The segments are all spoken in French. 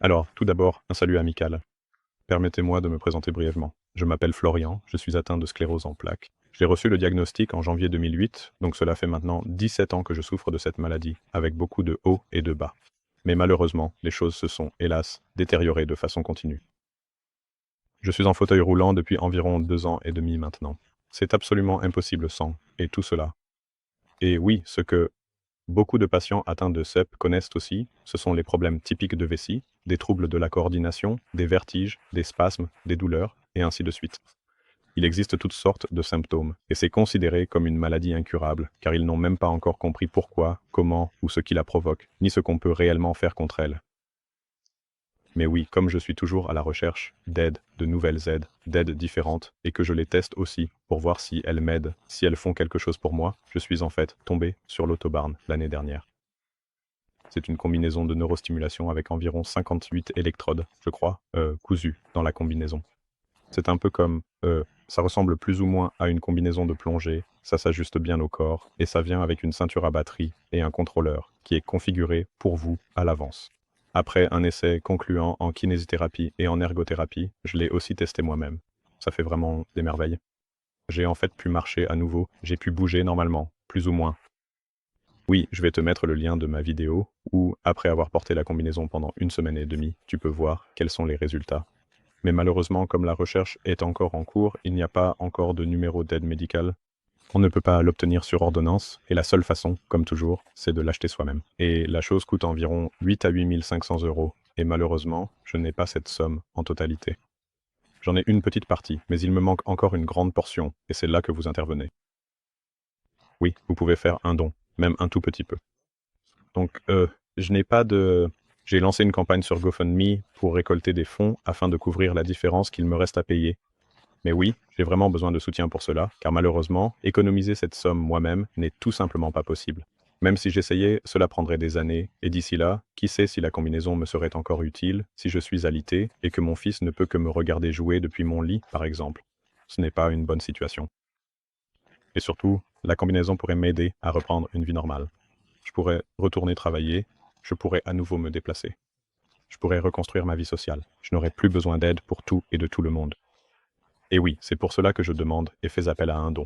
Alors, tout d'abord, un salut amical. Permettez-moi de me présenter brièvement. Je m'appelle Florian, je suis atteint de sclérose en plaques. J'ai reçu le diagnostic en janvier 2008, donc cela fait maintenant 17 ans que je souffre de cette maladie, avec beaucoup de hauts et de bas. Mais malheureusement, les choses se sont, hélas, détériorées de façon continue. Je suis en fauteuil roulant depuis environ 2 ans et demi maintenant. C'est absolument impossible sans, et tout cela. Et oui, ce que beaucoup de patients atteints de CEP connaissent aussi, ce sont les problèmes typiques de vessie, des troubles de la coordination, des vertiges, des spasmes, des douleurs, et ainsi de suite. Il existe toutes sortes de symptômes, et c'est considéré comme une maladie incurable, car ils n'ont même pas encore compris pourquoi, comment ou ce qui la provoque, ni ce qu'on peut réellement faire contre elle. Mais oui, comme je suis toujours à la recherche d'aides, de nouvelles aides, d'aides différentes, et que je les teste aussi pour voir si elles m'aident, si elles font quelque chose pour moi, je suis en fait tombé sur l'Autobarn l'année dernière. C'est une combinaison de neurostimulation avec environ 58 électrodes, je crois, cousues dans la combinaison. C'est un peu comme, ça ressemble plus ou moins à une combinaison de plongée, ça s'ajuste bien au corps, et ça vient avec une ceinture à batterie et un contrôleur qui est configuré pour vous à l'avance. Après un essai concluant en kinésithérapie et en ergothérapie, je l'ai aussi testé moi-même. Ça fait vraiment des merveilles. J'ai en fait pu marcher à nouveau, j'ai pu bouger normalement, plus ou moins. Oui, je vais te mettre le lien de ma vidéo où, après avoir porté la combinaison pendant 1 semaine et demie, tu peux voir quels sont les résultats. Mais malheureusement, comme la recherche est encore en cours, il n'y a pas encore de numéro d'aide médicale. On ne peut pas l'obtenir sur ordonnance, et la seule façon, comme toujours, c'est de l'acheter soi-même. Et la chose coûte environ 8 à 8 500 euros, et malheureusement, je n'ai pas cette somme en totalité. J'en ai une petite partie, mais il me manque encore une grande portion, et c'est là que vous intervenez. Oui, vous pouvez faire un don, même un tout petit peu. Donc, je n'ai pas de... J'ai lancé une campagne sur GoFundMe pour récolter des fonds afin de couvrir la différence qu'il me reste à payer. Mais oui, j'ai vraiment besoin de soutien pour cela, car malheureusement, économiser cette somme moi-même n'est tout simplement pas possible. Même si j'essayais, cela prendrait des années, et d'ici là, qui sait si la combinaison me serait encore utile, si je suis alité, et que mon fils ne peut que me regarder jouer depuis mon lit, par exemple. Ce n'est pas une bonne situation. Et surtout, la combinaison pourrait m'aider à reprendre une vie normale. Je pourrais retourner travailler, je pourrais à nouveau me déplacer. Je pourrais reconstruire ma vie sociale. Je n'aurais plus besoin d'aide pour tout et de tout le monde. Et oui, c'est pour cela que je demande et fais appel à un don.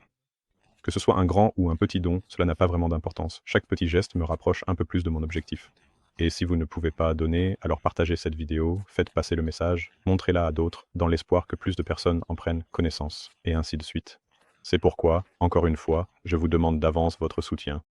Que ce soit un grand ou un petit don, cela n'a pas vraiment d'importance. Chaque petit geste me rapproche un peu plus de mon objectif. Et si vous ne pouvez pas donner, alors partagez cette vidéo, faites passer le message, montrez-la à d'autres, dans l'espoir que plus de personnes en prennent connaissance, et ainsi de suite. C'est pourquoi, encore une fois, je vous demande d'avance votre soutien.